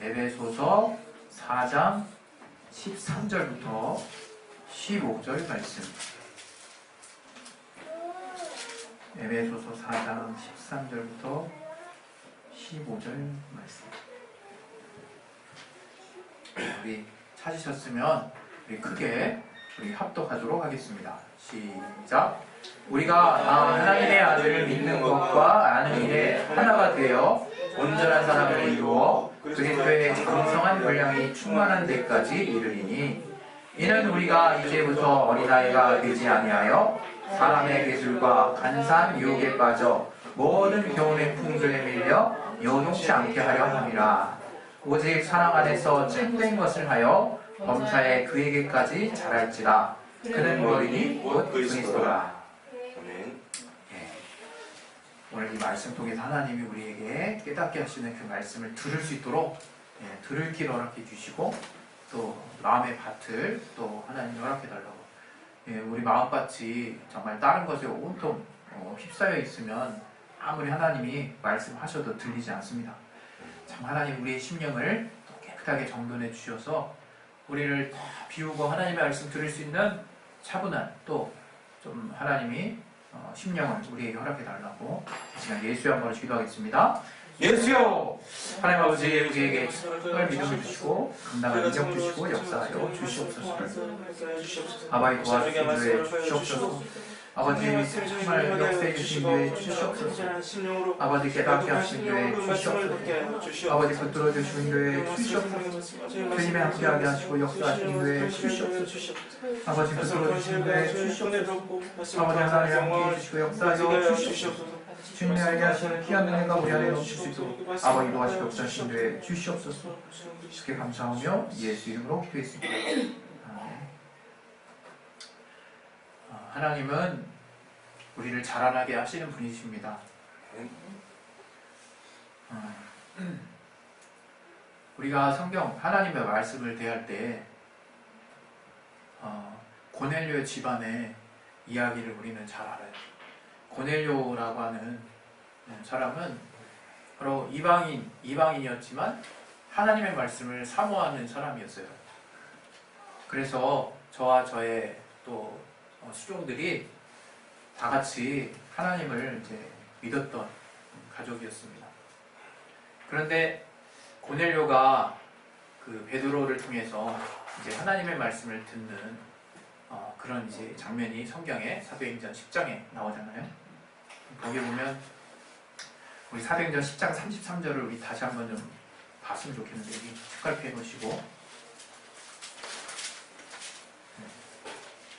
에베소서 4장 13절부터 15절 말씀. 에베소서 4장 13절부터 15절 말씀. 우리 찾으셨으면 우리 크게 합독하도록 하겠습니다. 시작. 우리가 하나님의 아들을 믿는 것과 아는 일에 하나가 되어 온전한 사람을 이루어 그리스도의 장성한 분량이 충만한 데까지 이르리니, 이는 우리가 이제부터 어린아이가 되지 아니하여 사람의 계술과 간사한 유혹에 빠져 모든 교훈의 풍조에 밀려 요동치 않게 하려 함이라. 오직 사랑 안에서 참된 것을 하여 범사에 그에게까지 자랄지라. 그는 어린이 곧 그리스도라. 오늘 이 말씀 통해서 하나님이 우리에게 깨닫게 하시는 그 말씀을 들을 수 있도록 들을 길 허락해 주시고, 또 마음의 밭을 또 하나님 허락해 달라고. 우리 마음밭이 정말 다른 것에 온통 휩싸여 있으면 아무리 하나님이 말씀하셔도 들리지 않습니다. 참 하나님 우리의 심령을 또 깨끗하게 정돈해 주셔서 우리를 다 비우고 하나님의 말씀 들을 수 있는 차분한, 또 좀 하나님이 심령을 우리에게 허락해 달라고 이 시간 예수의 한번로 기도하겠습니다. 예수여! 하나님 아버지, 우리에게 정말 믿음을 주시고 감당할 인정 주시고 역사하여 주시옵소서. 아바의 도와주신 교회 주시옵소서. 아버지, 정말 역사해 주신 교회 주시옵소서. 아버지, 깨닫게 하신 교회 주시옵소서. 아버지, 붙들어 주신 교회 주시옵소서. 주님의 함께하게 하시고 역사하신 교회 주시옵소서. 아버지, 붙들어 주신 교회 주시옵소서. 아버지, 하나님 함께해 주시고 역사하여 주시옵소서. 주님의 알게 하시는 귀한 은혜가 우리 안에 넘칠 수 있도록 아버지 도와시고 역사하신 교회 주시옵소서. 주께 감사하며 예수 이름으로 기도했습니다. 하나님은 우리를 자라나게 하시는 분이십니다. 우리가 성경 하나님의 말씀을 대할 때 고넬료의 집안의 이야기를 우리는 잘 알아요. 고넬료라고 하는 사람은 바로 이방인이었지만 하나님의 말씀을 사모하는 사람이었어요. 그래서 저와 저의 또 수종들이 다 같이 하나님을 이제 믿었던 가족이었습니다. 그런데 고넬료가 그 베드로를 통해서 이제 하나님의 말씀을 듣는 그런 이제 장면이 성경에 사도행전 10장에 나오잖아요. 거기 보면 우리 사도행전 10장 33절을 우리 다시 한번 좀 봤으면 좋겠는데, 여기 색깔표 해놓으시고,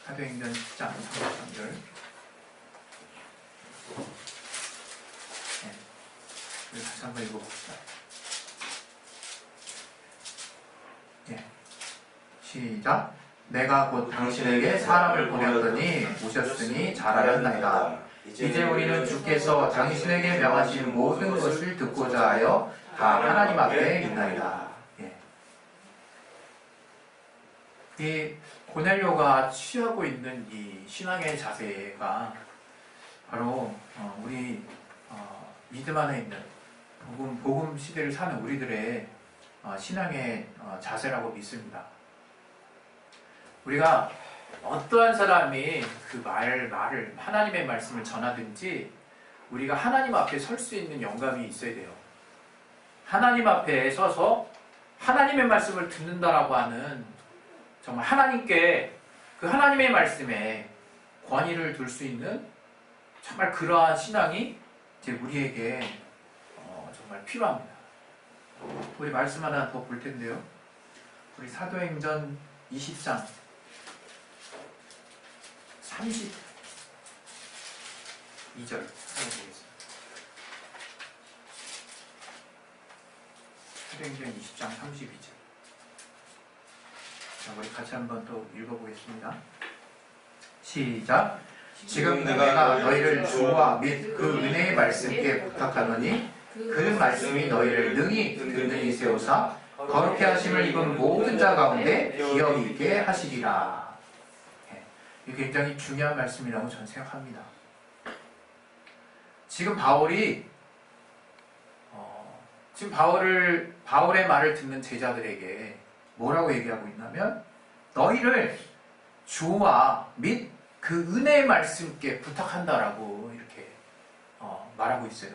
사도행전 10장 33절. 우리 다시 한번 읽어봅시다. 시작. 내가 곧 당신에게 사람을 보냈더니 오셨으니 잘하였나이다. 이제 우리는 주께서 당신에게 명하신 모든 것을 듣고자 하여 다 하나님 앞에 있나이다. 이 고넬료가 취하고 있는 이 신앙의 자세가 바로 우리 믿음 안에 있는 복음 시대를 사는 우리들의 신앙의 자세라고 믿습니다. 우리가 어떠한 사람이 그 말을 하나님의 말씀을 전하든지 우리가 하나님 앞에 설 수 있는 영감이 있어야 돼요. 하나님 앞에 서서 하나님의 말씀을 듣는다라고 하는, 정말 하나님께 그 하나님의 말씀에 권위를 둘 수 있는 정말 그러한 신앙이 이제 우리에게 정말 필요합니다. 우리 말씀 하나 더 볼 텐데요. 우리 사도행전 20장 32절 읽어보겠습니다. 사도행전 20장 32절. 자, 우리 같이 한번 또 읽어보겠습니다. 시작. 지금 내가 너희를 주와 및 그 은혜의 말씀께 부탁하노니 그 말씀이 너희를 능히 든든히 세우사 거룩해 하심을 입은 모든 자 가운데 기업 있게 하시리라. 이게 굉장히 중요한 말씀이라고 저는 생각합니다. 지금 바울이 지금 바울의 말을 듣는 제자들에게 뭐라고 얘기하고 있냐면 너희를 주와 및 그 은혜의 말씀께 부탁한다라고 이렇게 말하고 있어요.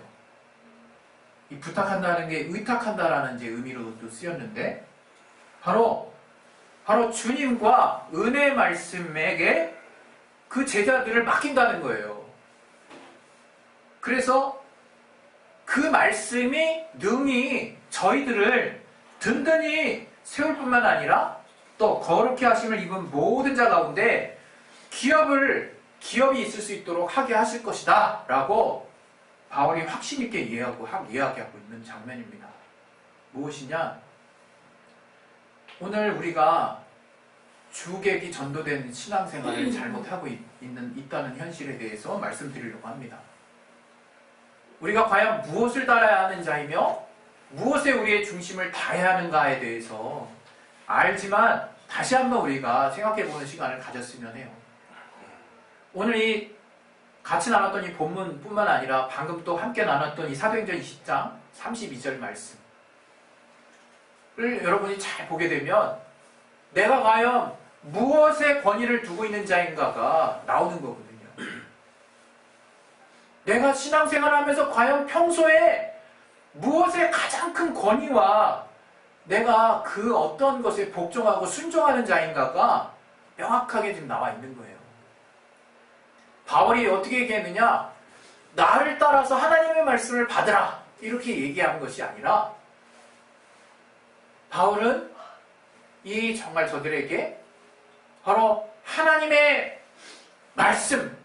이 부탁한다는 게 의탁한다라는 이제 의미로도 쓰였는데 바로 주님과 은혜의 말씀에게 그 제자들을 맡긴다는 거예요. 그래서 그 말씀이 능히 저희들을 든든히 세울 뿐만 아니라 또 거룩히 하심을 입은 모든 자 가운데 기업이 있을 수 있도록 하게 하실 것이다 라고 바울이 확신 있게 이야기하고 있는 장면입니다. 무엇이냐? 오늘 우리가 주객이 전도된 신앙생활을 잘못하고 있다는 현실에 대해서 말씀드리려고 합니다. 우리가 과연 무엇을 따라야 하는 자이며 무엇에 우리의 중심을 다해야 하는가에 대해서 알지만 다시 한번 우리가 생각해보는 시간을 가졌으면 해요. 오늘 이 같이 나눴던 이 본문뿐만 아니라 방금 또 함께 나눴던 이 사도행전 20장 32절 말씀을 여러분이 잘 보게 되면 내가 과연 무엇에 권위를 두고 있는 자인가가 나오는 거거든요. 내가 신앙생활하면서 과연 평소에 무엇에 가장 큰 권위와 내가 그 어떤 것에 복종하고 순종하는 자인가가 명확하게 지금 나와 있는 거예요. 바울이 어떻게 얘기했느냐? 나를 따라서 하나님의 말씀을 받으라 이렇게 얘기한 것이 아니라 바울은 이 정말 저들에게 바로 하나님의 말씀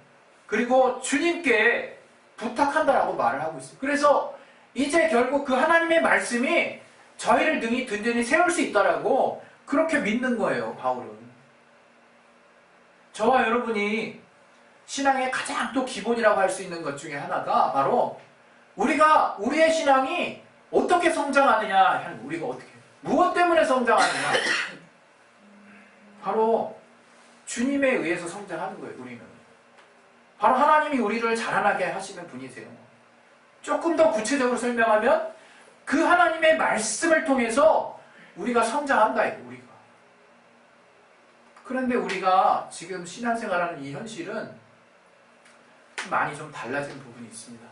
그리고 주님께 부탁한다라고 말을 하고 있어요. 그래서 이제 결국 그 하나님의 말씀이 저희를 능히 든든히 세울 수 있다라고 그렇게 믿는 거예요. 바울은. 저와 여러분이 신앙의 가장 또 기본이라고 할 수 있는 것 중에 하나가 바로 우리가 우리의 신앙이 어떻게 성장하느냐, 우리가 어떻게 무엇 때문에 성장하느냐, 바로 주님에 의해서 성장하는 거예요. 우리는 바로 하나님이 우리를 자라나게 하시는 분이세요. 조금 더 구체적으로 설명하면 그 하나님의 말씀을 통해서 우리가 성장한다 이거 우리가. 그런데 우리가 지금 신앙생활하는 이 현실은 많이 좀 달라진 부분이 있습니다.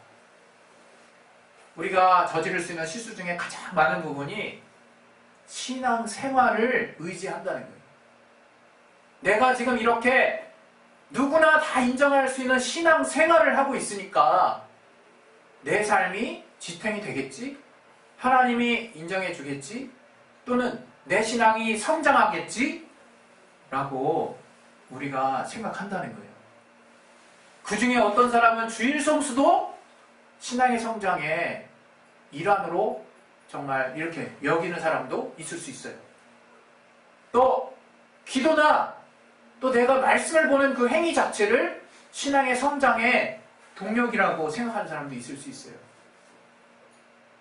우리가 저지를 수 있는 실수 중에 가장 많은 부분이 신앙생활을 의지한다는 거예요. 내가 지금 이렇게 누구나 다 인정할 수 있는 신앙생활을 하고 있으니까 내 삶이 지탱이 되겠지? 하나님이 인정해 주겠지? 또는 내 신앙이 성장하겠지? 라고 우리가 생각한다는 거예요. 그 중에 어떤 사람은 주일 성수도 신앙의 성장의 일환으로 정말 이렇게 여기는 사람도 있을 수 있어요. 또 기도나 또 내가 말씀을 보는 그 행위 자체를 신앙의 성장의 동력이라고 생각하는 사람도 있을 수 있어요.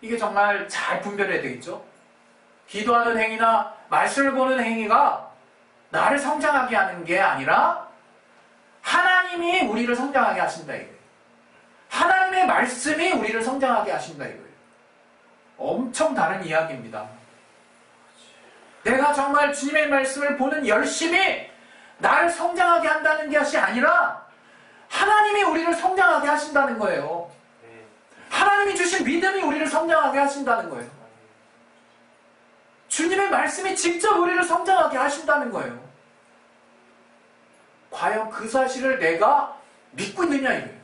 이게 정말 잘 분별해야 되겠죠? 기도하는 행위나 말씀을 보는 행위가 나를 성장하게 하는 게 아니라 하나님이 우리를 성장하게 하신다 이거예요. 하나님의 말씀이 우리를 성장하게 하신다 이거예요. 엄청 다른 이야기입니다. 내가 정말 주님의 말씀을 보는 열심이 나를 성장하게 한다는 것이 아니라 하나님이 우리를 성장하게 하신다는 거예요. 하나님이 주신 믿음이 우리를 성장하게 하신다는 거예요. 주님의 말씀이 직접 우리를 성장하게 하신다는 거예요. 과연 그 사실을 내가 믿고 있느냐 이거예요.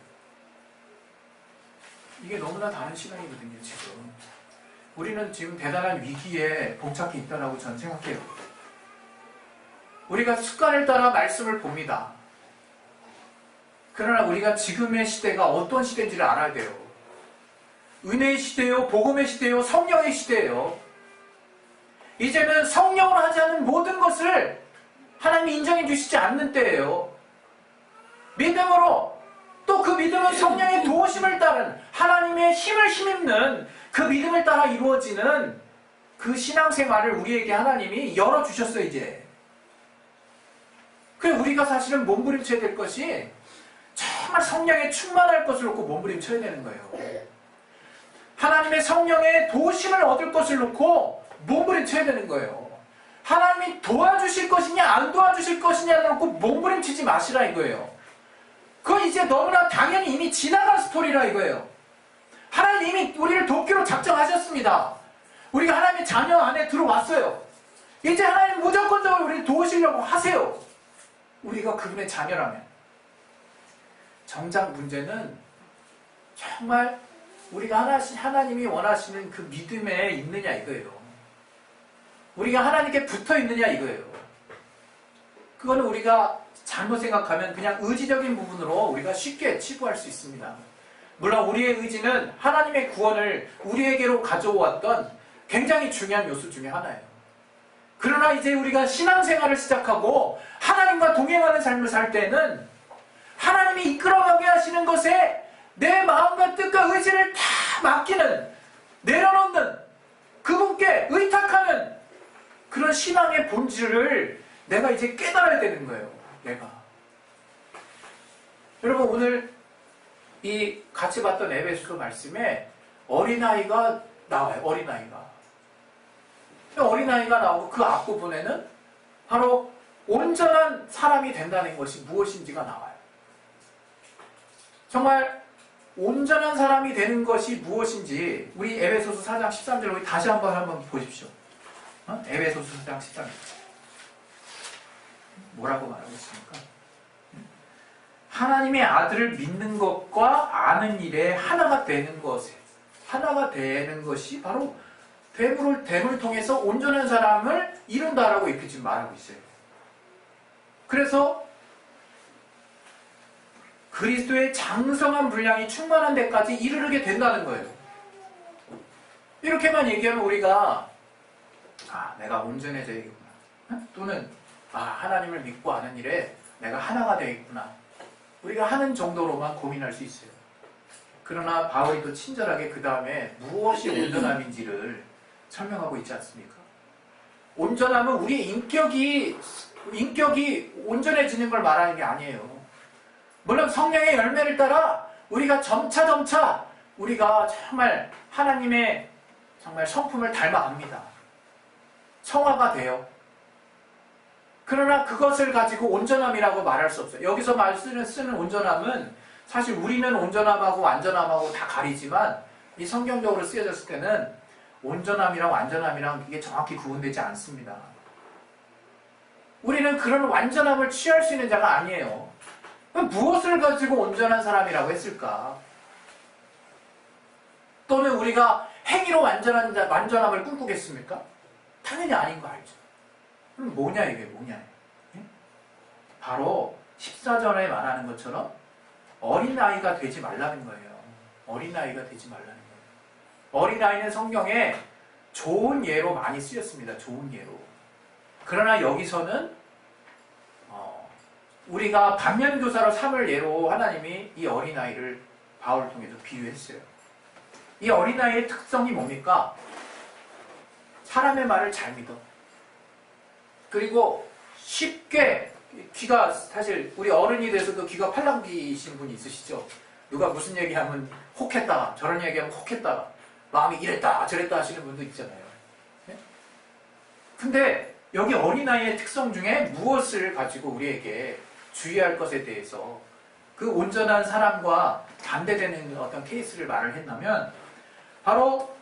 이게 너무나 다른 시간이거든요. 지금 우리는 지금 대단한 위기에 봉착해 있다고 저는 생각해요. 우리가 습관을 따라 말씀을 봅니다. 그러나 우리가 지금의 시대가 어떤 시대인지를 알아야 돼요. 은혜의 시대요, 복음의 시대요, 성령의 시대예요. 이제는 성령으로 하지 않은 모든 것을 하나님이 인정해 주시지 않는 때예요. 믿음으로, 또 그 믿음은 성령의 도우심을 따른 하나님의 힘을 힘입는 그 믿음을 따라 이루어지는 그 신앙생활을 우리에게 하나님이 열어주셨어요. 이제 그래서 우리가 사실은 몸부림쳐야 될 것이 정말 성령에 충만할 것을 놓고 몸부림쳐야 되는 거예요. 하나님의 성령의 도우심을 얻을 것을 놓고 몸부림쳐야 되는 거예요. 하나님이 도와주실 것이냐 안 도와주실 것이냐를 놓고 몸부림치지 마시라 이거예요. 그건 이제 너무나 당연히 이미 지나간 스토리라 이거예요. 하나님 이미 우리를 돕기로 작정하셨습니다. 우리가 하나님의 자녀 안에 들어왔어요. 이제 하나님 무조건적으로 우리를 도우시려고 하세요. 우리가 그분의 자녀라면. 정작 문제는 정말 우리가 하나님이 원하시는 그 믿음에 있느냐 이거예요. 우리가 하나님께 붙어 있느냐 이거예요. 그거는 우리가 잘못 생각하면 그냥 의지적인 부분으로 우리가 쉽게 치부할 수 있습니다. 물론 우리의 의지는 하나님의 구원을 우리에게로 가져왔던 굉장히 중요한 요소 중에 하나예요. 그러나 이제 우리가 신앙생활을 시작하고 하나님과 동행하는 삶을 살 때는 하나님이 이끌어가게 하시는 것에 내 마음과 뜻과 의지를 다 맡기는, 내려놓는, 그분께 의탁하는 그런 신앙의 본질을 내가 이제 깨달아야 되는 거예요. 내가. 여러분 오늘 이 같이 봤던 에베소서 말씀에 어린아이가 나와요. 어린아이가 나오고 그 앞부분에는 바로 온전한 사람이 된다는 것이 무엇인지가 나와요. 정말 온전한 사람이 되는 것이 무엇인지 우리 에베소서 4장 13절 우리 다시 한번 보십시오. 에베소서 4장 13절 뭐라고 말하고 있습니까? 하나님의 아들을 믿는 것과 아는 일에 하나가 되는 것이 바로 됨을 통해서 온전한 사람을 이룬다라고 이렇게 지금 말하고 있어요. 그래서 그리스도의 장성한 분량이 충만한 데까지 이르게 된다는 거예요. 이렇게만 얘기하면 우리가 내가 온전해져야겠구나. 또는 하나님을 믿고 아는 일에 내가 하나가 되겠구나. 우리가 하는 정도로만 고민할 수 있어요. 그러나 바울이 또 친절하게 그 다음에 무엇이 온전함인지를 설명하고 있지 않습니까? 온전함은 우리의 인격이 온전해지는 걸 말하는 게 아니에요. 물론 성령의 열매를 따라 우리가 점차 우리가 정말 하나님의 정말 성품을 닮아갑니다. 성화가 돼요. 그러나 그것을 가지고 온전함이라고 말할 수 없어요. 여기서 쓰는 온전함은 사실 우리는 온전함하고 완전함하고 다 가리지만 이 성경적으로 쓰여졌을 때는 온전함이랑 완전함이랑 이게 정확히 구분되지 않습니다. 우리는 그런 완전함을 취할 수 있는 자가 아니에요. 무엇을 가지고 온전한 사람이라고 했을까? 또는 우리가 행위로 완전함을 꿈꾸겠습니까? 당연히 아닌 거 알죠. 그럼 이게 뭐냐? 바로 14절에 말하는 것처럼 어린아이가 되지 말라는 거예요. 어린아이가 되지 말라는 거예요. 어린아이는 성경에 좋은 예로 많이 쓰였습니다. 좋은 예로. 그러나 여기서는 우리가 반면교사로 삼을 예로 하나님이 이 어린아이를 바울을 통해서 비유했어요. 이 어린아이의 특성이 뭡니까? 사람의 말을 잘 믿어. 그리고 쉽게 귀가, 사실 우리 어른이 돼서도 귀가 팔랑귀신 분이 있으시죠? 누가 무슨 얘기하면 혹했다가 저런 얘기하면 혹했다가 마음이 이랬다 저랬다 하시는 분도 있잖아요. 네? 근데 여기 어린아이의 특성 중에 무엇을 가지고 우리에게 주의할 것에 대해서 그 온전한 사람과 반대되는 어떤 케이스를 말을 했냐면 바로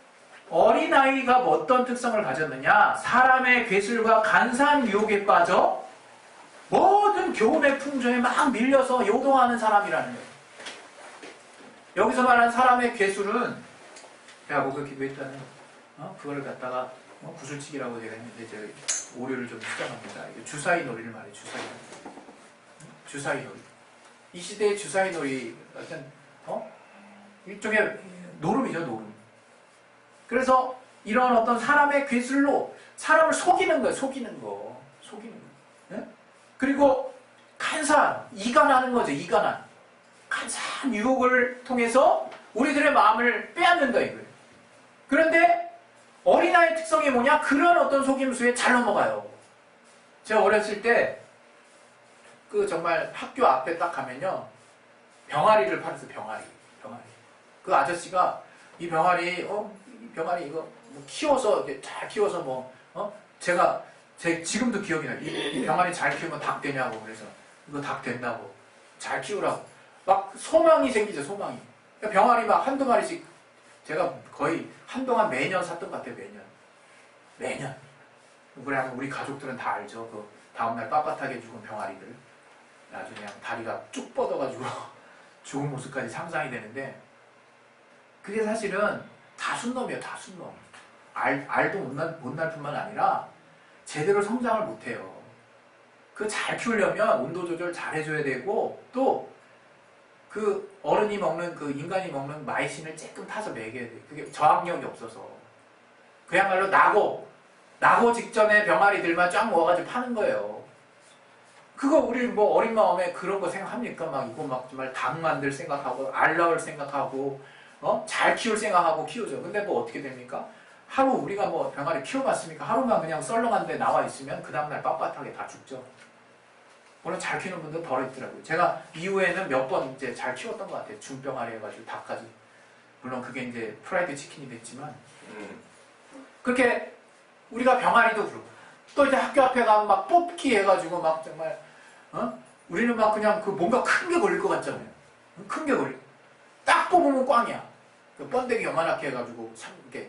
어린아이가 어떤 특성을 가졌느냐? 사람의 괴술과 간사한 유혹에 빠져 모든 교훈의 풍조에 막 밀려서 요동하는 사람이라는 거예요. 여기서 말하는 사람의 괴술은 제가 목을 기도했다는 그걸 갖다가 구슬치기라고 제가 했는데 제가 오류를 좀 시작합니다. 주사위 놀이를 말해요. 주사위 놀이. 이 시대의 주사위 놀이 어떤 일종의 노름이죠. 노름. 그래서 이런 어떤 사람의 괴술로 사람을 속이는 거예요. 속이는 거. 네? 그리고 이간하는 거죠. 간사한 유혹을 통해서 우리들의 마음을 빼앗는다 이거예요. 그런데 어린아이의 특성이 뭐냐? 그런 어떤 속임수에 잘 넘어가요. 제가 어렸을 때 그 정말 학교 앞에 딱 가면요 병아리를 팔았어요. 병아리. 그 아저씨가 이 병아리 이거 뭐 키워서 이렇게 잘 키워서 제가 지금도 기억이 나요. 이 병아리 잘 키우면 닭 되냐고. 그래서 이거 닭 된다고. 잘 키우라고. 막 소망이 생기죠, 소망이. 그러니까 병아리 막 한두 마리씩 제가 거의 한동안 매년 샀던 것 같아요, 매년. 그래, 우리 가족들은 다 알죠. 그 다음날 빳빳하게 죽은 병아리들. 아주 그냥 다리가 쭉 뻗어가지고 죽은 모습까지 상상이 되는데, 그게 사실은 다 순놈이에요, 다 순놈. 알도 못날 뿐만 아니라 제대로 성장을 못해요. 그거 잘 키우려면 온도 조절 잘 해줘야 되고, 또 그 어른이 먹는, 그 인간이 먹는 마이신을 조금 타서 먹여야 돼요. 그게 저항력이 없어서. 그야말로 나고 직전에 병아리들만 쫙 모아가지고 파는 거예요. 그거 우리 뭐 어린 마음에 그런 거 생각합니까? 막 이거 막 정말 닭 만들 생각하고, 알 낳을 생각하고, 잘 키울 생각하고 키우죠. 근데 뭐 어떻게 됩니까? 하루 우리가 뭐 병아리 키워봤습니까? 하루만 그냥 썰렁한데 나와 있으면 그 다음날 빳빳하게 다 죽죠. 물론 잘 키우는 분들 덜 있더라고요. 제가 이후에는 몇 번 이제 잘 키웠던 것 같아요. 중병아리 해가지고 닭까지. 물론 그게 이제 프라이드 치킨이 됐지만, 그렇게 우리가 병아리도 그러고, 또 이제 학교 앞에 가면 막 뽑기 해가지고 막 정말, 우리는 막 그냥 그 뭔가 큰 게 걸릴 것 같잖아요. 큰 게 걸려. 딱 뽑으면 꽝이야. 그 번데기 요만하게 해가지고, 참, 이렇게,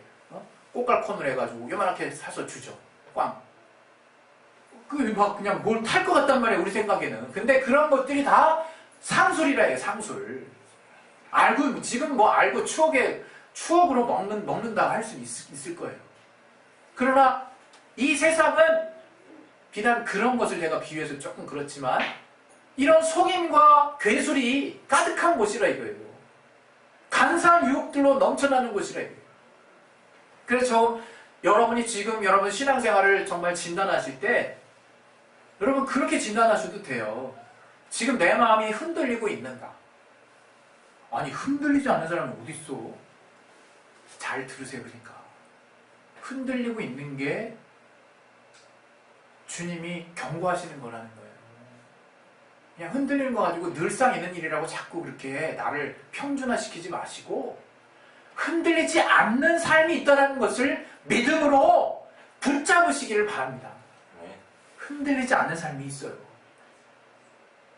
꽃갈콘을 해가지고 요만하게 사서 주죠. 꽝. 막 그냥 뭘 탈 것 같단 말이에요, 우리 생각에는. 근데 그런 것들이 다 상술이라 해요, 상술. 알고, 지금 뭐 알고 추억으로 먹는다고 할 수 있을 거예요. 그러나 이 세상은 비단 그런 것을 제가 비유해서 조금 그렇지만, 이런 속임과 괴술이 가득한 곳이라 이거예요. 간사한 유혹들로 넘쳐나는 곳이라 이거예요. 그래서 여러분이 지금 여러분 신앙생활을 정말 진단하실 때, 여러분 그렇게 진단하셔도 돼요. 지금 내 마음이 흔들리고 있는가? 아니, 흔들리지 않는 사람이 어디 있어? 잘 들으세요. 그러니까 흔들리고 있는 게 주님이 경고하시는 거라는 거예요. 그냥 흔들리는 거 가지고 늘상 있는 일이라고 자꾸 그렇게 나를 평준화시키지 마시고, 흔들리지 않는 삶이 있다는 것을 믿음으로 붙잡으시기를 바랍니다. 흔들리지 않는 삶이 있어요.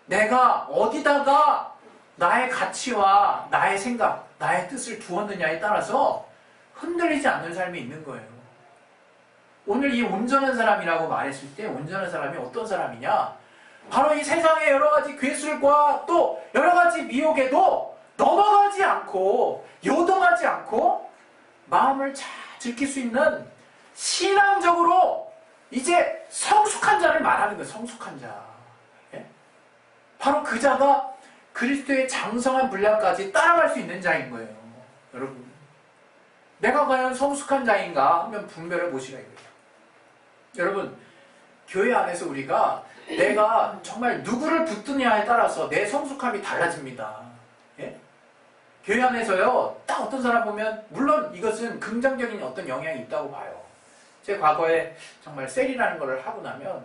내가 어디다가 나의 가치와 나의 생각, 나의 뜻을 두었느냐에 따라서 흔들리지 않는 삶이 있는 거예요. 오늘 이 온전한 사람이라고 말했을 때 온전한 사람이 어떤 사람이냐? 바로 이 세상의 여러 가지 괴술과 또 여러 가지 미혹에도 넘어가지 않고 요동하지 않고 마음을 잘 지킬 수 있는 신앙적으로 이제 성숙한 자를 말하는 거예요. 성숙한 자. 예? 바로 그 자가 그리스도의 장성한 분량까지 따라갈 수 있는 자인 거예요. 여러분, 내가 과연 성숙한 자인가 하면 분별해 보시라 이거예요. 여러분, 교회 안에서 우리가 내가 정말 누구를 붙드냐에 따라서 내 성숙함이 달라집니다. 예? 교회 안에서요, 딱 어떤 사람 보면, 물론 이것은 긍정적인 어떤 영향이 있다고 봐요. 제 과거에 정말 셀이라는 걸 하고 나면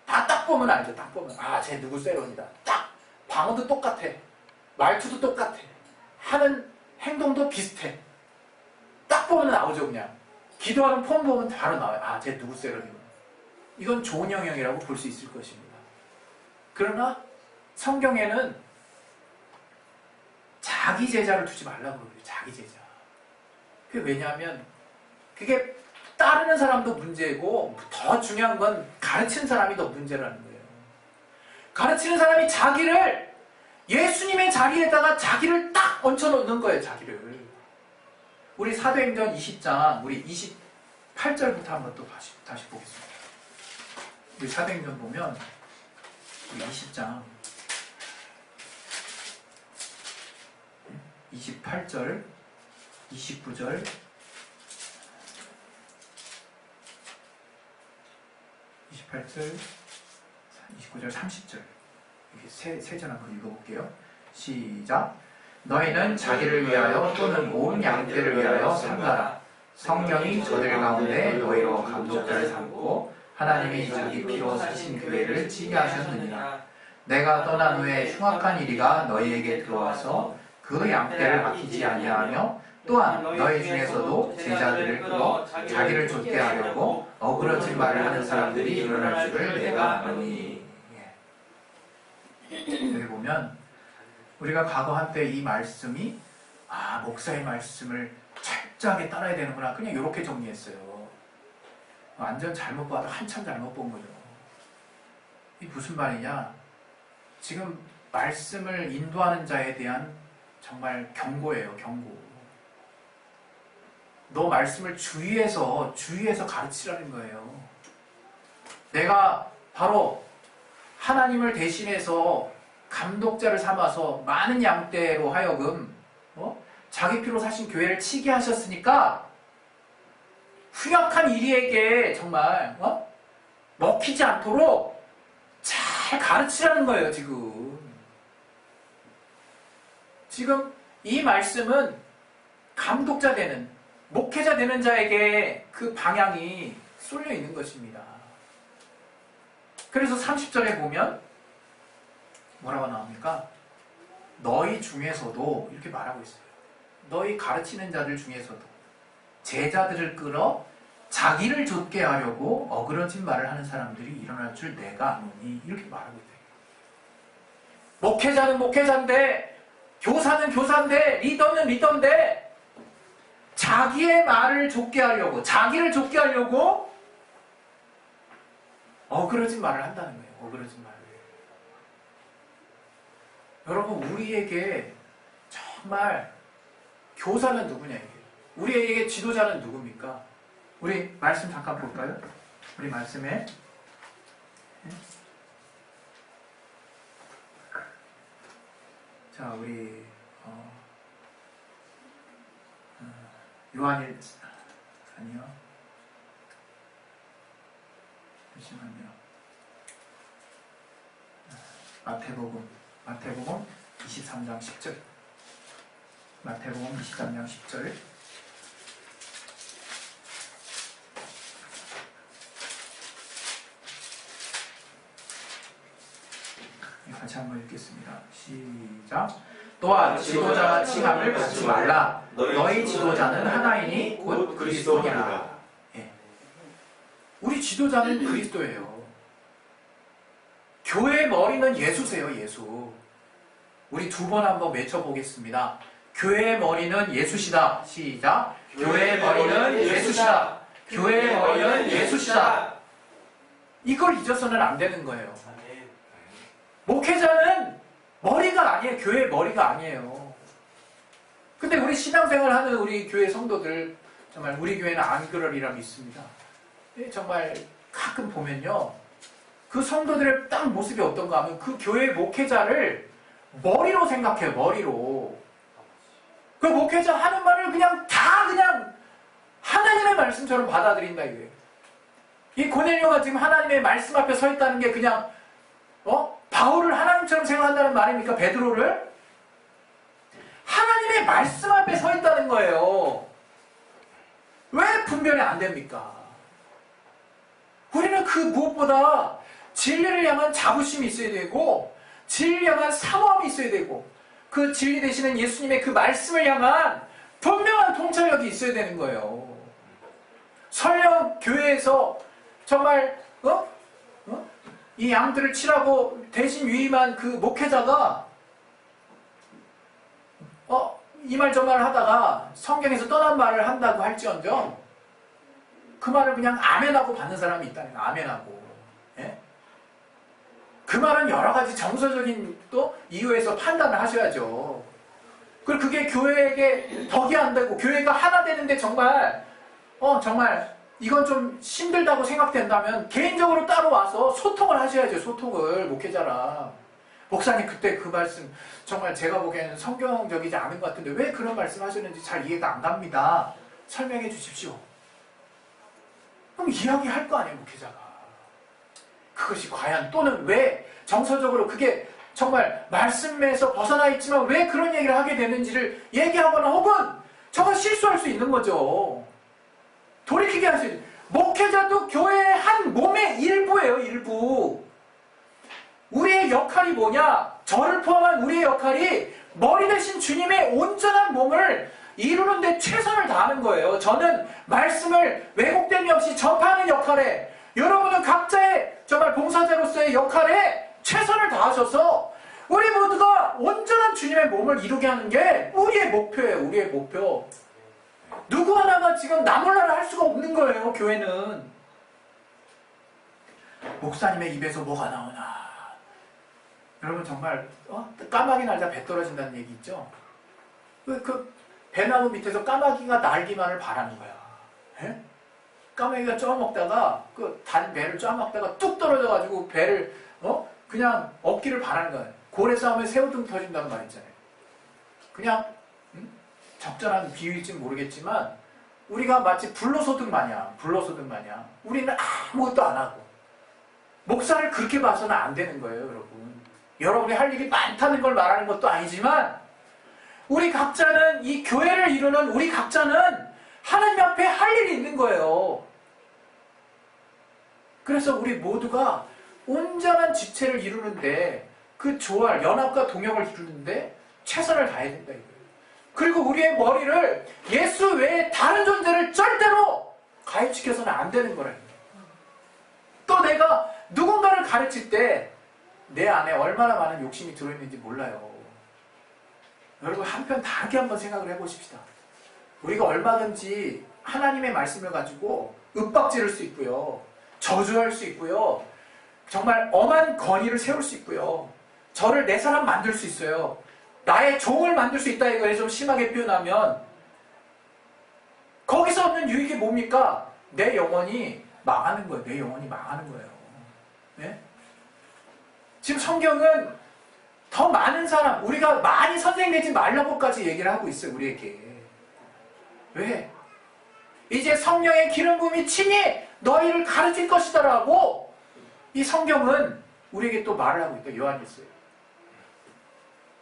딱 보면 알죠. 딱 보면 쟤 누구 셀원이다. 딱 방어도 똑같아. 말투도 똑같아. 하는 행동도 비슷해. 딱 보면 나오죠. 그냥 기도하는 폼 보면 바로 나와요. 쟤 누구 셀원이구나. 이건 좋은 영향이라고 볼 수 있을 것입니다. 그러나 성경에는 자기 제자를 두지 말라고 그래요. 자기 제자. 그게 왜냐하면 그게 따르는 사람도 문제고, 더 중요한 건 가르치는 사람이 더 문제라는 거예요. 가르치는 사람이 자기를 예수님의 자리에다가 자기를 딱 얹혀놓는 거예요. 자기를. 우리 사도행전 20장 우리 28절부터 한번 또 다시 보겠습니다. 우리 사도행전 보면 우리 20장 28절 29절 28절, 29절, 30절 이렇게 세 절 한번 읽어볼게요. 시작. 너희는 자기를 위하여 또는 온 양떼를 위하여 산다라. 성령이 저들 가운데 너희로 감독자를 삼고 하나님이 자기 피로 사신 교회를 지게 하셨느니라. 내가 떠난 후에 흉악한 이리가 너희에게 들어와서 그 양떼를 맡기지 아니하며 또한 너희 중에서도 제자들을 끌어 자기를 좇게 하려고 어그러진 말을 하는 사람들이 일어날 줄을 내가 아노니. 여기 보면 우리가 과거 한때 이 말씀이 목사의 말씀을 철저하게 따라야 되는구나, 그냥 이렇게 정리했어요. 완전 잘못 봐도 한참 잘못 본 거죠. 이 무슨 말이냐, 지금 말씀을 인도하는 자에 대한 정말 경고예요. 경고. 너 말씀을 주의해서 가르치라는 거예요. 내가 바로 하나님을 대신해서 감독자를 삼아서 많은 양떼로 하여금 자기 피로 사신 교회를 치게 하셨으니까 흉악한 이리에게 정말 먹히지 않도록 잘 가르치라는 거예요. 지금 이 말씀은 감독자 되는, 목회자 되는 자에게 그 방향이 쏠려 있는 것입니다. 그래서 30절에 보면 뭐라고 나옵니까? 너희 중에서도, 이렇게 말하고 있어요. 너희 가르치는 자들 중에서도 제자들을 끌어 자기를 좇게 하려고 어그러진 말을 하는 사람들이 일어날 줄 내가 아노니, 이렇게 말하고 있어요. 목회자는 목회자인데, 교사는 교사인데, 리더는 리더인데, 자기의 말을 좇게 하려고, 자기를 좇게 하려고 어그러진 말을 한다는 거예요. 어그러진 말을. 여러분, 우리에게 정말 교사는 누구냐, 이게. 우리에게 지도자는 누굽니까? 우리 말씀 잠깐 볼까요? 우리 말씀에 자, 우리 요한일 아니요. 잠시만요. 마태복음 23장 10절. 마태복음 23장 10절. 같이 한번 읽겠습니다. 시작. 또한 지도자가 칭함을 받지 말라. 너희 지도자는 하나이니 곧 그리스도니라. 우리 지도자는 그리스도예요. 교회의 머리는 예수세요. 예수. 우리 두 번 한번 외쳐보겠습니다. 교회의 머리는 예수시다. 시작. 교회의 머리는 예수시다. 교회의 머리는 예수시다. 이걸 잊어서는 안 되는 거예요. 목회자는 머리가 아니에요. 교회의 머리가 아니에요. 근데 우리 신앙생활 하는 우리 교회 성도들, 정말 우리 교회는 안 그러리라 믿습니다. 정말 가끔 보면요, 그 성도들의 딱 모습이 어떤가 하면 그 교회 목회자를 머리로 생각해요. 머리로. 그 목회자 하는 말을 그냥 하나님의 말씀처럼 받아들인다 이거예요. 이 고넬료가 지금 하나님의 말씀 앞에 서 있다는 게 그냥 바울을 하나님처럼 생각한다는 말입니까? 베드로를? 하나님의 말씀 앞에 서 있다는 거예요. 왜 분별이 안 됩니까? 우리는 그 무엇보다 진리를 향한 자부심이 있어야 되고, 진리를 향한 사모함이 있어야 되고, 그 진리 되시는 예수님의 그 말씀을 향한 분명한 통찰력이 있어야 되는 거예요. 설령 교회에서 정말 이 양들을 치라고 대신 위임한 그 목회자가 이 말 저 말 하다가 성경에서 떠난 말을 한다고 할지언정 그 말을 그냥 아멘하고 받는 사람이 있다는 거예요. 아멘하고. 예? 그 말은 여러 가지 정서적인 또 이유에서 판단을 하셔야죠. 그리고 그게 교회에게 덕이 안 되고 교회가 하나 되는데 정말 이건 좀 힘들다고 생각된다면 개인적으로 따로 와서 소통을 하셔야죠. 소통을 목회자랑. 목사님 그때 그 말씀 정말 제가 보기에는 성경적이지 않은 것 같은데 왜 그런 말씀 하셨는지 잘 이해가 안 갑니다. 설명해 주십시오. 그럼 이야기할 거 아니에요. 목회자가. 그것이 과연 또는 왜 정서적으로 그게 정말 말씀에서 벗어나 있지만 왜 그런 얘기를 하게 되는지를 얘기하거나 혹은 저건 실수할 수 있는 거죠. 돌이키게 할 수 있는. 목회자도 교회의 한 몸의 일부예요. 일부. 우리의 역할이 뭐냐? 저를 포함한 우리의 역할이 머리 대신 주님의 온전한 몸을 이루는데 최선을 다하는 거예요. 저는 말씀을 왜곡됨이 없이 전파하는 역할에, 여러분은 각자의 정말 봉사자로서의 역할에 최선을 다하셔서 우리 모두가 온전한 주님의 몸을 이루게 하는 게 우리의 목표예요. 우리의 목표. 누구 하나가 지금 나 몰라라 할 수가 없는 거예요. 교회는. 목사님의 입에서 뭐가 나오나. 여러분 정말 까마귀 날다 배 떨어진다는 얘기 있죠? 그 배나무 밑에서 까마귀가 날기만을 바라는 거야. 에? 까마귀가 쪼아먹다가 그 단 배를 쪼아먹다가 뚝 떨어져가지고 배를 그냥 얻기를 바라는 거야. 고래 싸움에 새우등 터진다는 말 있잖아요. 그냥 적절한 비유일지는 모르겠지만 우리가 마치 불로소득 마냥 우리는 아무것도 안 하고 목사를 그렇게 봐서는 안 되는 거예요. 여러분. 여러분이 할 일이 많다는 걸 말하는 것도 아니지만 우리 각자는, 이 교회를 이루는 우리 각자는 하나님 앞에 할 일이 있는 거예요. 그래서 우리 모두가 온전한 지체를 이루는데, 그 조화, 연합과 동역을 이루는데 최선을 다해야 된다 이거예요. 그리고 우리의 머리를 예수 외에 다른 존재를 절대로 가입시켜서는 안 되는 거라는 거예요. 또 내가 누군가를 가르칠 때 내 안에 얼마나 많은 욕심이 들어있는지 몰라요. 여러분 한편 다르게 한번 생각을 해보십시다. 우리가 얼마든지 하나님의 말씀을 가지고 윽박지를 수 있고요. 저주할 수 있고요. 정말 엄한 건의를 세울 수 있고요. 저를 내 사람 만들 수 있어요. 나의 종을 만들 수 있다 이거에 좀 심하게 표현하면 거기서 얻는 유익이 뭡니까? 내 영혼이 망하는 거예요. 내 영혼이 망하는 거예요. 네? 지금 성경은 더 많은 사람, 우리가 많이 선생 되지 말라고까지 얘기를 하고 있어요. 우리에게. 왜? 이제 성령의 기름 부음이 친히 너희를 가르칠 것이다라고 이 성경은 우리에게 또 말을 하고 있다. 요한일서에.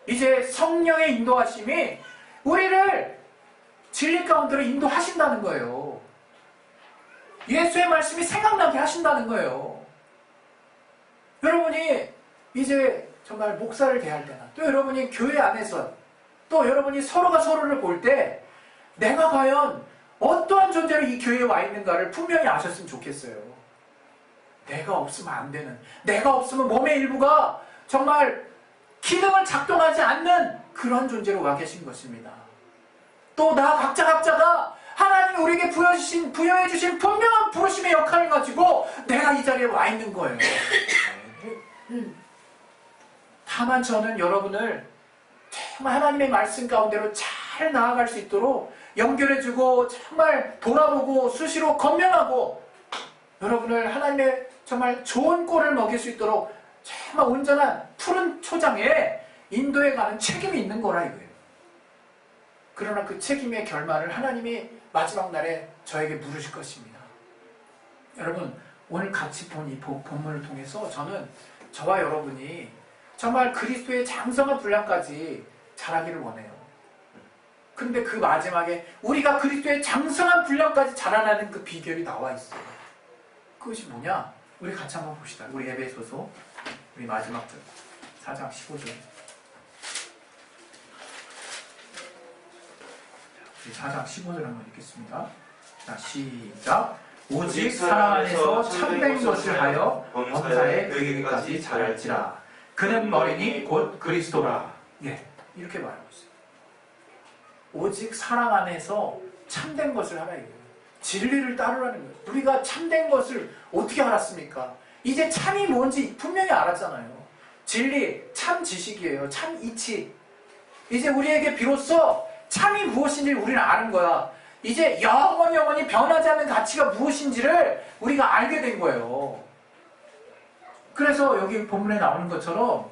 이제 성령의 인도하심이 우리를 진리 가운데로 인도하신다는 거예요. 예수의 말씀이 생각나게 하신다는 거예요. 여러분이 이제 정말 목사를 대할 때나 또 여러분이 교회 안에서 또 여러분이 서로가 서로를 볼 때 내가 과연 어떠한 존재로 이 교회에 와 있는가를 분명히 아셨으면 좋겠어요. 내가 없으면 안 되는, 내가 없으면 몸의 일부가 정말 기능을 작동하지 않는 그런 존재로 와 계신 것입니다. 또 나 각자가 하나님이 우리에게 부여해 주신 분명한 부르심의 역할을 가지고 내가 이 자리에 와 있는 거예요. 다만 저는 여러분을 정말 하나님의 말씀 가운데로 잘 나아갈 수 있도록 연결해주고 정말 돌아보고 수시로 건면하고 여러분을 하나님의 정말 좋은 꼴을 먹일 수 있도록 정말 온전한 푸른 초장에 인도해가는 책임이 있는 거라 이거예요. 그러나 그 책임의 결말을 하나님이 마지막 날에 저에게 물으실 것입니다. 여러분 오늘 같이 본 이 본문을 통해서 저는 저와 여러분이 정말 그리스도의 장성한 분량까지 자라기를 원해요. 근데 그 마지막에 우리가 그리스도의 장성한 분량까지 자라나는 그 비결이 나와 있어요. 그것이 뭐냐? 우리 같이 한번 봅시다. 우리 에베소서 우리 마지막 절 4장 15절 우리 4장 15절 한번 읽겠습니다. 자 시작. 오직 사랑 안에서 참된 것을 하여 범사에 그에게까지 자랄지라. 그는 머리니 곧 그리스도라. 예, 이렇게 말하고 있어요. 오직 사랑 안에서 참된 것을 하라 이거예요. 진리를 따르라는 거예요. 우리가 참된 것을 어떻게 알았습니까? 이제 참이 뭔지 분명히 알았잖아요. 진리, 참 지식이에요. 참 이치. 이제 우리에게 비로소 참이 무엇인지를 우리는 아는 거야. 이제 영원히 변하지 않는 가치가 무엇인지를 우리가 알게 된 거예요. 그래서 여기 본문에 나오는 것처럼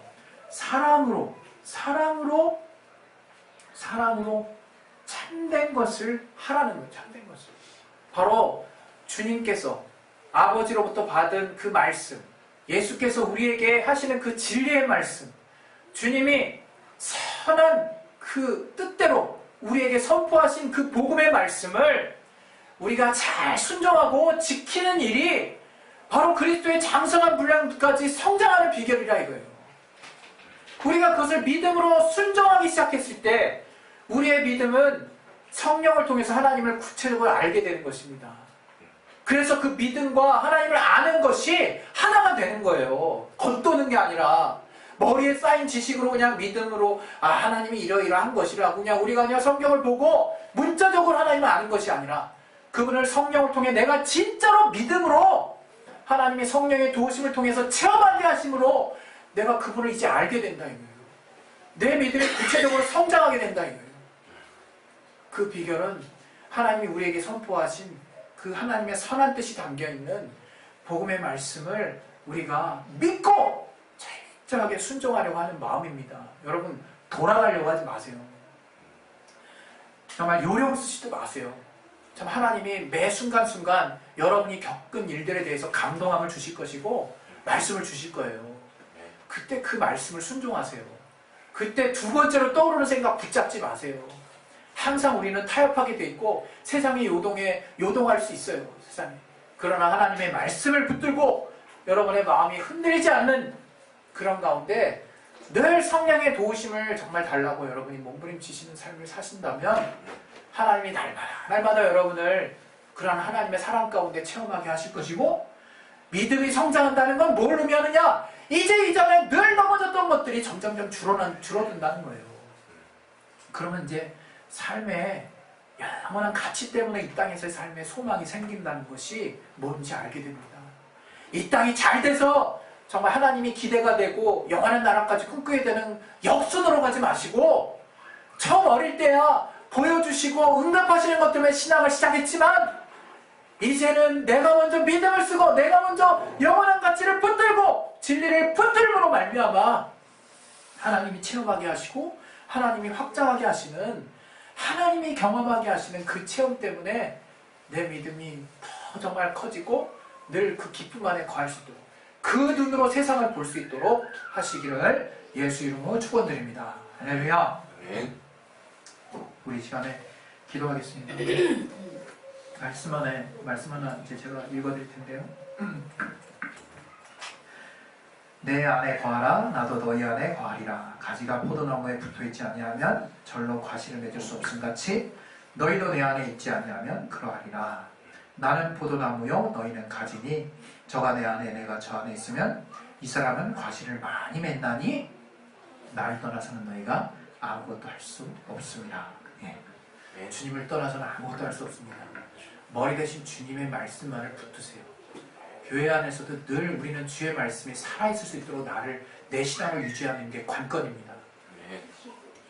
사랑으로 참된 것을 하라는 거예요. 참된 것을. 바로 주님께서 아버지로부터 받은 그 말씀, 예수께서 우리에게 하시는 그 진리의 말씀, 주님이 선한 그 뜻대로 우리에게 선포하신 그 복음의 말씀을 우리가 잘 순종하고 지키는 일이 바로 그리스도의 장성한 분량까지 성장하는 비결이라 이거예요. 우리가 그것을 믿음으로 순종하기 시작했을 때 우리의 믿음은 성령을 통해서 하나님을 구체적으로 알게 되는 것입니다. 그래서 그 믿음과 하나님을 아는 것이 하나가 되는 거예요. 겉도는 게 아니라 머리에 쌓인 지식으로 그냥 믿음으로 하나님이 이러이러한 것이라고 그냥 우리가 그냥 성경을 보고 문자적으로 하나님을 아는 것이 아니라 그분을 성령을 통해 내가 진짜로 믿음으로 하나님의 성령의 도우심을 통해서 체험하게 하심으로 내가 그분을 이제 알게 된다 이거예요. 내 믿음이 구체적으로 성장하게 된다 이거예요. 그 비결은 하나님이 우리에게 선포하신 그 하나님의 선한 뜻이 담겨있는 복음의 말씀을 우리가 믿고 철저하게 순종하려고 하는 마음입니다. 여러분 돌아가려고 하지 마세요. 정말 요령 쓰지도 마세요. 참 하나님이 매 순간순간 여러분이 겪은 일들에 대해서 감동함을 주실 것이고 말씀을 주실 거예요. 그때 그 말씀을 순종하세요. 그때 두 번째로 떠오르는 생각 붙잡지 마세요. 항상 우리는 타협하게 돼 있고 세상의 요동할 수 있어요. 세상에. 그러나 하나님의 말씀을 붙들고 여러분의 마음이 흔들리지 않는 그런 가운데 늘 성령의 도우심을 정말 달라고 여러분이 몸부림치시는 삶을 사신다면 하나님이 날마다 여러분을 그러한 하나님의 사랑 가운데 체험하게 하실 것이고 믿음이 성장한다는 건 뭘 의미하느냐? 이제 이전에 늘 넘어졌던 것들이 점점점 줄어든다는 거예요. 그러면 이제 삶의 영원한 가치 때문에 이 땅에서의 삶의 소망이 생긴다는 것이 뭔지 알게 됩니다. 이 땅이 잘 돼서 정말 하나님이 기대가 되고 영원한 나라까지 꿈꾸게 되는 역순으로 가지 마시고 처음 어릴 때야 보여주시고 응답하시는 것 때문에 신앙을 시작했지만 이제는 내가 먼저 믿음을 쓰고 내가 먼저 영원한 가치를 붙들고 진리를 붙들므로 말미암아 하나님이 체험하게 하시고 하나님이 확장하게 하시는 하나님이 경험하게 하시는 그 체험 때문에 내 믿음이 더 정말 커지고 늘 그 기쁨 안에 거할 수 있도록 그 눈으로 세상을 볼 수 있도록 하시기를 예수 이름으로 축원드립니다. 할렐루야. 우리 이 시간에 기도하겠습니다. 말씀 하나 이제 제가 읽어드릴 텐데요. 내 안에 거하라 나도 너희 안에 거하리라. 가지가 포도나무에 붙어있지 아니하면 절로 과실을 맺을 수 없음같이 너희도 내 안에 있지 아니하면 그러하리라. 나는 포도나무요 너희는 가지니 저가 내 안에 내가 저 안에 있으면 이 사람은 과실을 많이 맺나니 나를 떠나서는 너희가 아무것도 할 수 없습니다. 주님을 떠나서는 아무것도 할 수 없습니다. 머리 대신 주님의 말씀만을 붙드세요. 교회 안에서도 늘 우리는 주의 말씀이 살아있을 수 있도록 내 신앙을 유지하는 게 관건입니다.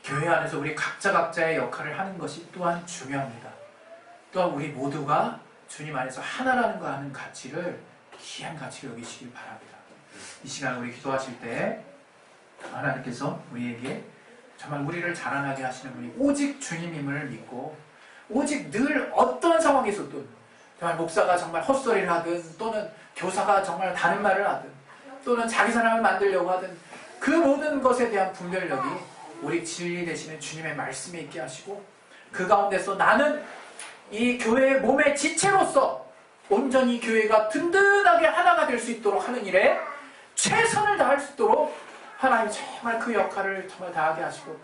교회 안에서 우리 각자의 역할을 하는 것이 또한 중요합니다. 또한 우리 모두가 주님 안에서 하나라는 거 하는 가치를 귀한 가치로 여기시길 바랍니다. 이 시간 우리 기도하실 때 하나님께서 우리에게 정말 우리를 자라나게 하시는 분이 오직 주님임을 믿고 오직 늘 어떤 상황에서도 정말 목사가 정말 헛소리를 하든 또는 교사가 정말 다른 말을 하든 또는 자기 사람을 만들려고 하든 그 모든 것에 대한 분별력이 우리 진리 되시는 주님의 말씀에 있게 하시고 그 가운데서 나는 이 교회의 몸의 지체로서 온전히 교회가 든든하게 하나가 될 수 있도록 하는 일에 최선을 다할 수 있도록 하나님 정말 그 역할을 정말 다하게 하시고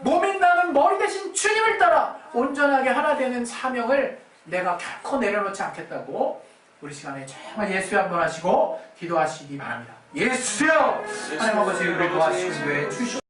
몸인 나는 머리 대신 주님을 따라 온전하게 하나 되는 사명을 내가 결코 내려놓지 않겠다고 우리 시간에 정말 예수여 한번 하시고 기도하시기 바랍니다. 예수여 하나님 아버지 우리를 도와주시고 주시옵소서.